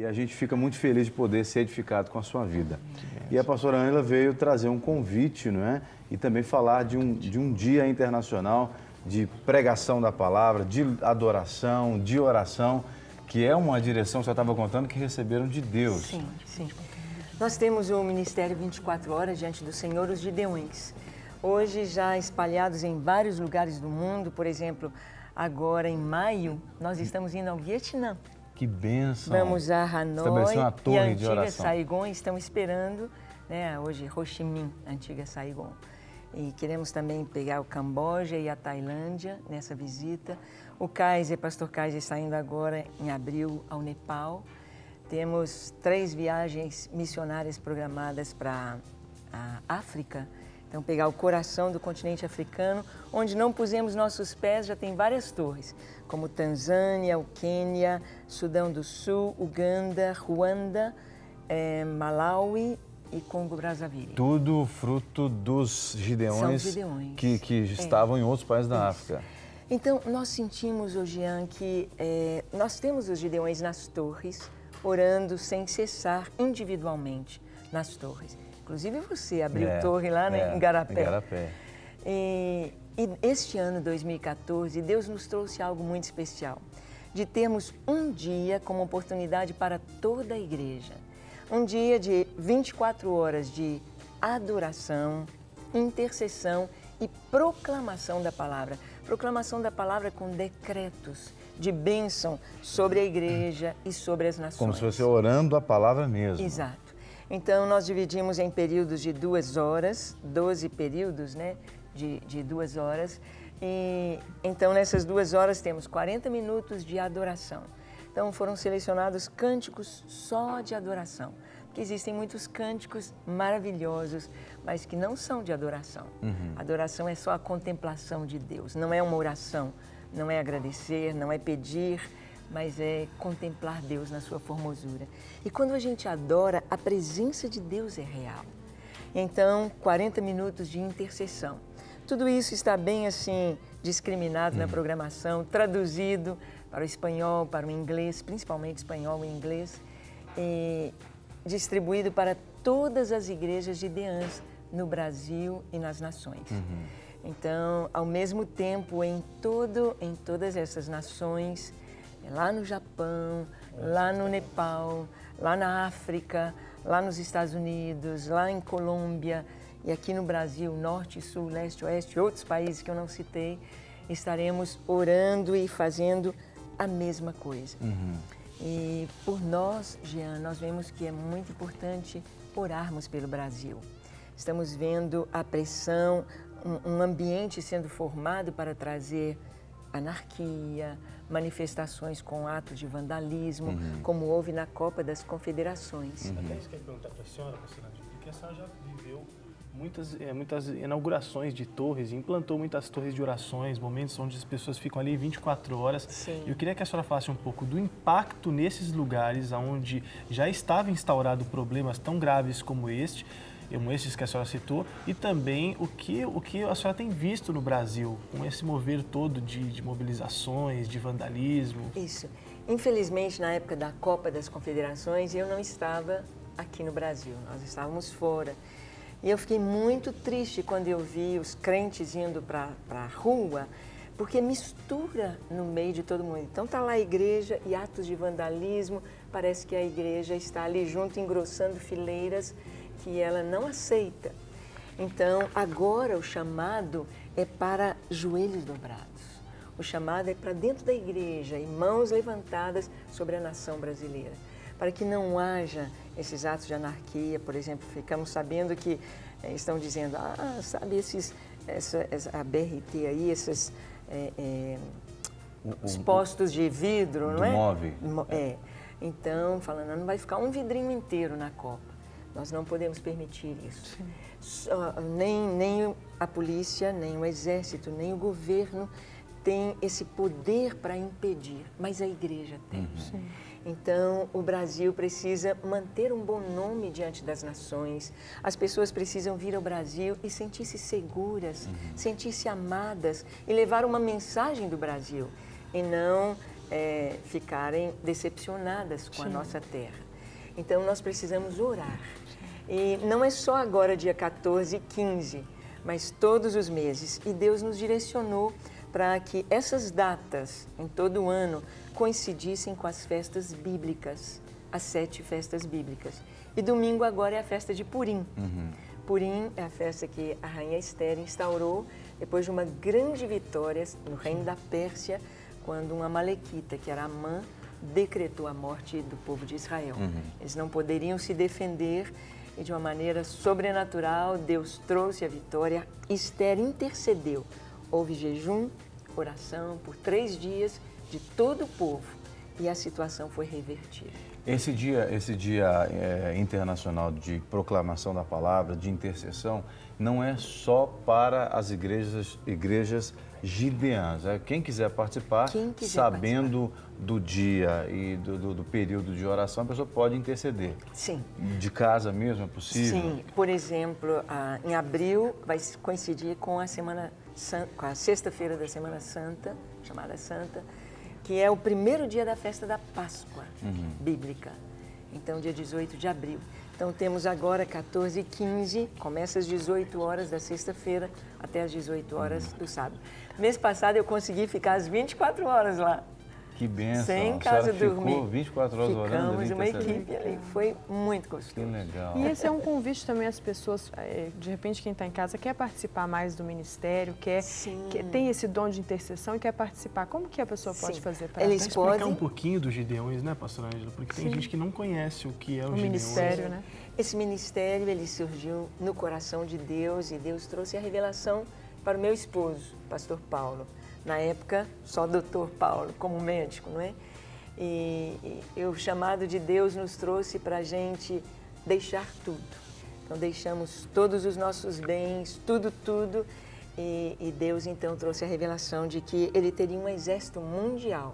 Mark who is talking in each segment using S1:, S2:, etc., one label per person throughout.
S1: e a gente fica muito feliz de poder ser edificado com a sua vida. E a pastora Ângela veio trazer um convite, não é? E também falar de um dia internacional de pregação da palavra, de adoração, de oração, que é uma direção, você estava contando, que receberam de Deus.
S2: Sim, sim. Nós temos o Ministério 24 Horas diante do Senhor, os Gideões. Hoje já espalhados em vários lugares do mundo, por exemplo, agora em maio, nós estamos indo ao Vietnã.
S1: Que bênção!
S2: Vamos a Hanoi
S1: Estabelecer uma torre
S2: e a
S1: de
S2: antiga
S1: oração.
S2: Saigon, estamos esperando, né, hoje Ho Chi Minh, a antiga Saigon. E queremos também pegar o Camboja e a Tailândia nessa visita. O Kaiser, pastor Kaiser, está indo agora em abril ao Nepal. Temos 3 viagens missionárias programadas para a África. Então, pegar o coração do continente africano, onde não pusemos nossos pés, já tem várias torres, como Tanzânia, o Quênia, Sudão do Sul, Uganda, Ruanda, Malawi e Congo-Brazzaville.
S1: Tudo fruto dos Gideões,
S2: Gideões.
S1: que estavam em outros países da África.
S2: Então, nós sentimos, Jean, que nós temos os Gideões nas torres, orando sem cessar individualmente nas torres. Inclusive você abriu torre lá, né, em Garapé.
S1: Em Garapé.
S2: E este ano, 2014, Deus nos trouxe algo muito especial, de termos um dia como oportunidade para toda a igreja. Um dia de 24 horas de adoração, intercessão e proclamação da palavra. Proclamação da palavra com decretos de bênção sobre a igreja e sobre as nações.
S1: Como se fosse orando a palavra mesmo.
S2: Exato. Então, nós dividimos em períodos de 2 horas, 12 períodos, né, de 2 horas. E, então, nessas 2 horas, temos 40 minutos de adoração. Então, foram selecionados cânticos só de adoração, porque existem muitos cânticos maravilhosos, mas que não são de adoração. Adoração é só a contemplação de Deus, não é uma oração, não é agradecer, não é pedir, mas é contemplar Deus na sua formosura. E quando a gente adora, a presença de Deus é real. Então, 40 minutos de intercessão. Tudo isso está bem assim discriminado na programação, traduzido para o espanhol, para o inglês, principalmente espanhol e inglês, e distribuído para todas as igrejas gideãs no Brasil e nas nações. Então, ao mesmo tempo, em todas essas nações, lá no Japão, lá no Nepal, lá na África, lá nos Estados Unidos, lá em Colômbia e aqui no Brasil, norte, sul, leste, oeste, outros países que eu não citei, estaremos orando e fazendo a mesma coisa. E por nós, Jean, nós vemos que é muito importante orarmos pelo Brasil. Estamos vendo a pressão, um ambiente sendo formado para trazer anarquia, manifestações com atos de vandalismo, como houve na Copa das Confederações.
S3: Até isso que eu ia perguntar para a senhora, porque a senhora já viveu muitas inaugurações de torres, implantou muitas torres de orações, momentos onde as pessoas ficam ali 24 horas.
S2: Sim.
S3: Eu queria que a senhora falasse um pouco do impacto nesses lugares onde já estava instaurado problemas tão graves como estes que a senhora citou, e também o que a senhora tem visto no Brasil, com esse mover todo de mobilizações, de vandalismo.
S2: Isso. Infelizmente, na época da Copa das Confederações, eu não estava aqui no Brasil, nós estávamos fora. E eu fiquei muito triste quando eu vi os crentes indo para a rua, porque mistura no meio de todo mundo. Então está lá a igreja e atos de vandalismo, parece que a igreja está ali junto, engrossando fileiras que ela não aceita. Então, agora o chamado é para joelhos dobrados. O chamado é para dentro da igreja e mãos levantadas sobre a nação brasileira, para que não haja esses atos de anarquia. Por exemplo, ficamos sabendo que estão dizendo, sabe, a BRT aí, esses os postos de vidro, não é?
S1: Move.
S2: Então, falando, não vai ficar um vidrinho inteiro na Copa. Nós não podemos permitir isso. Nem a polícia, nem o exército, nem o governo tem esse poder para impedir, mas a igreja tem. Então, o Brasil precisa manter um bom nome diante das nações. As pessoas precisam vir ao Brasil e sentir-se seguras, sentir-se amadas e levar uma mensagem do Brasil. E não ficarem decepcionadas com a nossa terra. Então, nós precisamos orar. E não é só agora, dia 14 e 15, mas todos os meses. E Deus nos direcionou para que essas datas, em todo o ano, coincidissem com as festas bíblicas, as 7 festas bíblicas. E domingo agora é a festa de Purim. Purim é a festa que a rainha Esther instaurou depois de uma grande vitória no reino da Pérsia, quando uma amalequita, que era Amã, decretou a morte do povo de Israel. Eles não poderiam se defender e, de uma maneira sobrenatural, Deus trouxe a vitória. Esther intercedeu. Houve jejum, oração por 3 dias de todo o povo e a situação foi revertida.
S1: Esse dia internacional de proclamação da palavra, de intercessão, não é só para as igrejas gideãs. Quem quiser participar, sabendo do dia e do período de oração, a pessoa pode interceder.
S2: Sim.
S1: De casa mesmo é possível?
S2: Sim. Por exemplo, em abril vai coincidir com a sexta-feira da Semana Santa, chamada Santa, que é o primeiro dia da festa da Páscoa bíblica. Então, dia 18 de abril. Então, temos agora 14 e 15, começa às 18 horas da sexta-feira até às 18 horas do sábado. Mês passado, eu consegui ficar às 24 horas lá.
S1: Que bênção.
S2: Sem casa dormir.
S1: Ficou 24 horas orando ali?
S2: Ficamos uma equipe ali. Foi muito gostoso.
S1: Que legal.
S4: E esse é um convite também às pessoas, de repente quem está em casa quer participar mais do ministério, tem esse dom de intercessão e quer participar. Como que a pessoa pode fazer para
S2: eles podem
S3: explicar um pouquinho dos Gideões, né, pastora Ângela? Porque tem gente que não conhece o que é o Gideões.
S4: ministério, né?
S2: Esse ministério, ele surgiu no coração de Deus e Deus trouxe a revelação para o meu esposo, pastor Paulo. Na época, só doutor Paulo, como médico, não é? E o chamado de Deus nos trouxe para a gente deixar tudo. Então, deixamos todos os nossos bens, tudo. E Deus, então, trouxe a revelação de que Ele teria um exército mundial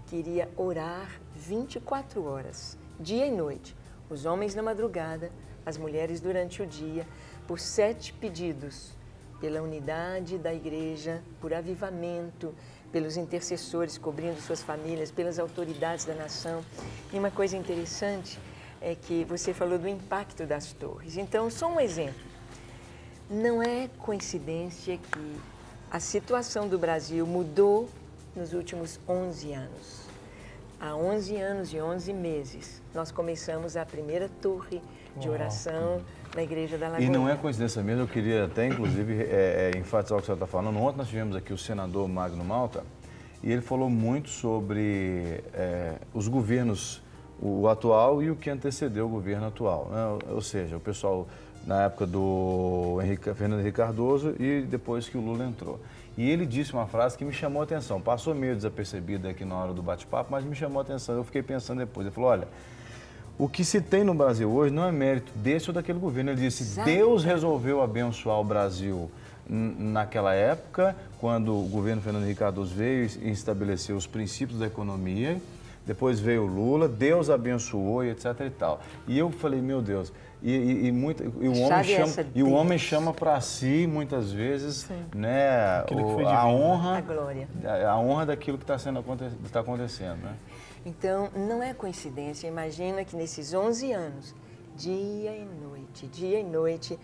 S2: que iria orar 24 horas, dia e noite. Os homens na madrugada, as mulheres durante o dia, por 7 pedidos. Pela unidade da igreja, por avivamento, pelos intercessores cobrindo suas famílias, pelas autoridades da nação. E uma coisa interessante é que você falou do impacto das torres. Então, só um exemplo. Não é coincidência que a situação do Brasil mudou nos últimos 11 anos. Há 11 anos e 11 meses, nós começamos a primeira torre de oração na Igreja da Lagoinha.
S1: E não é coincidência mesmo, eu queria até, inclusive, enfatizar o que você está falando. Ontem nós tivemos aqui o senador Magno Malta e ele falou muito sobre os governos, o atual e o que antecedeu o governo atual, né? Ou seja, o pessoal na época do Fernando Henrique Cardoso e depois que o Lula entrou. E ele disse uma frase que me chamou a atenção, passou meio desapercebida aqui na hora do bate-papo, mas me chamou a atenção, eu fiquei pensando depois. Ele falou, olha, o que se tem no Brasil hoje não é mérito desse ou daquele governo. Ele disse, Deus resolveu abençoar o Brasil naquela época, quando o governo Fernando Henrique Cardoso veio e estabeleceu os princípios da economia, depois veio o Lula, Deus abençoou e etc e tal. E eu falei, meu Deus, o homem chama para si, muitas vezes, né, a honra,
S2: a glória.
S1: A honra daquilo que está acontecendo, né?
S2: Então, não é coincidência. Imagina que nesses 11 anos, dia e noite,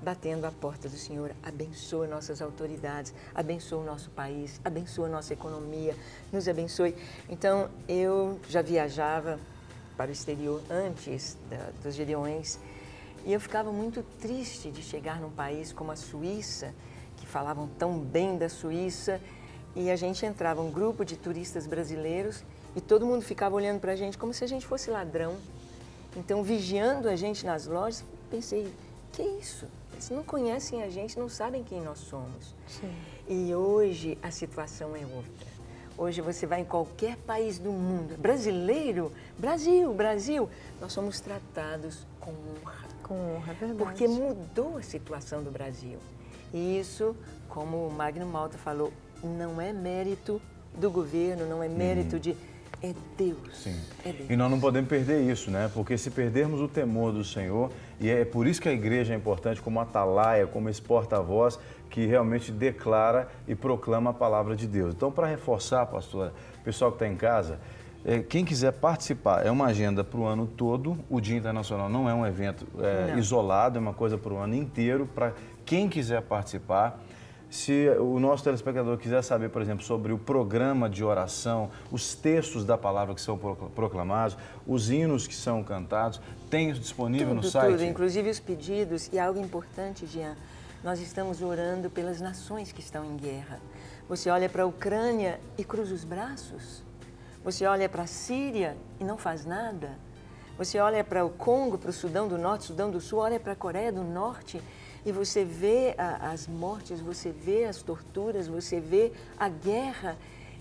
S2: batendo a porta do Senhor, abençoa nossas autoridades, abençoa o nosso país, abençoa a nossa economia, nos abençoe. Então, eu já viajava para o exterior antes dos Gideões e eu ficava muito triste de chegar num país como a Suíça, que falavam tão bem da Suíça, e a gente entrava um grupo de turistas brasileiros e todo mundo ficava olhando para a gente como se a gente fosse ladrão. Então, vigiando a gente nas lojas, pensei, que isso? Eles não conhecem a gente, não sabem quem nós somos.
S4: Sim.
S2: E hoje a situação é outra. Hoje você vai em qualquer país do mundo, brasileiro, Brasil, nós somos tratados com honra.
S4: Com honra, é verdade.
S2: Porque mudou a situação do Brasil. E isso, como o Magno Malta falou, não é mérito do governo, não é mérito de é Deus.
S1: Sim.
S2: É Deus.
S1: E nós não podemos perder isso, né? Porque se perdermos o temor do Senhor, e é por isso que a igreja é importante como atalaia, como esse porta-voz que realmente declara e proclama a palavra de Deus. Então, para reforçar, pastora, o pessoal que está em casa, quem quiser participar, é uma agenda para o ano todo. O Dia Internacional não é um evento isolado, é uma coisa para o ano inteiro. Para quem quiser participar, se o nosso telespectador quiser saber, por exemplo, sobre o programa de oração, os textos da palavra que são proclamados, os hinos que são cantados, tem disponível no site?
S2: Tudo, inclusive os pedidos. E algo importante, Jean, nós estamos orando pelas nações que estão em guerra. Você olha para a Ucrânia e cruza os braços. Você olha para a Síria e não faz nada. Você olha para o Congo, para o Sudão do Norte, Sudão do Sul, olha para a Coreia do Norte e você vê as mortes, você vê as torturas, você vê a guerra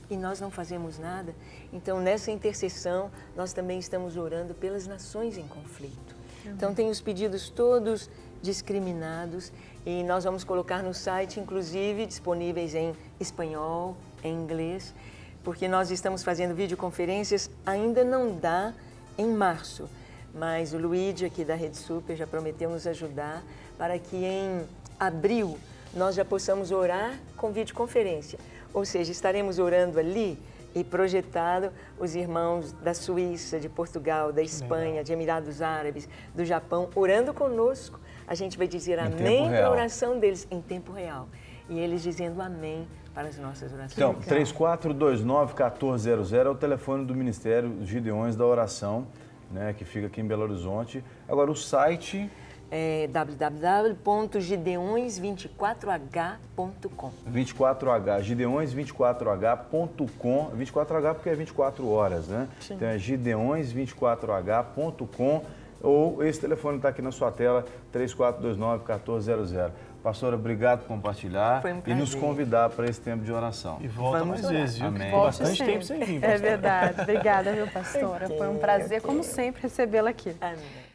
S2: e nós não fazemos nada. Então, nessa intercessão, nós também estamos orando pelas nações em conflito. Então, tem os pedidos todos discriminados e nós vamos colocar no site, inclusive, disponíveis em espanhol, em inglês, porque nós estamos fazendo videoconferências, ainda não dá em março, mas o Luigi aqui da Rede Super já prometeu nos ajudar para que em abril nós já possamos orar com videoconferência. Ou seja, estaremos orando ali e projetado os irmãos da Suíça, de Portugal, da Espanha, de Emirados Árabes, do Japão, orando conosco. A gente vai dizer amém para a oração deles em tempo real. E eles dizendo amém para as nossas orações.
S1: Então, 3429-1400 é o telefone do Ministério Gideões da Oração, né, que fica aqui em Belo Horizonte. Agora, o site...
S2: é www.gideões24h.com
S1: 24H, gideões24h.com 24H porque é 24 horas, né? Sim. Então é gideões24h.com ou esse telefone está aqui na sua tela, 3429-1400. Pastora, obrigado por compartilhar e nos convidar para esse tempo de oração.
S3: E volta mais vezes, viu?
S1: Amém.
S3: Ficou bastante tempo sem vir, pastora.
S4: É verdade. Obrigada, viu, pastora? Foi um prazer, como sempre, recebê-la aqui.
S2: Amém.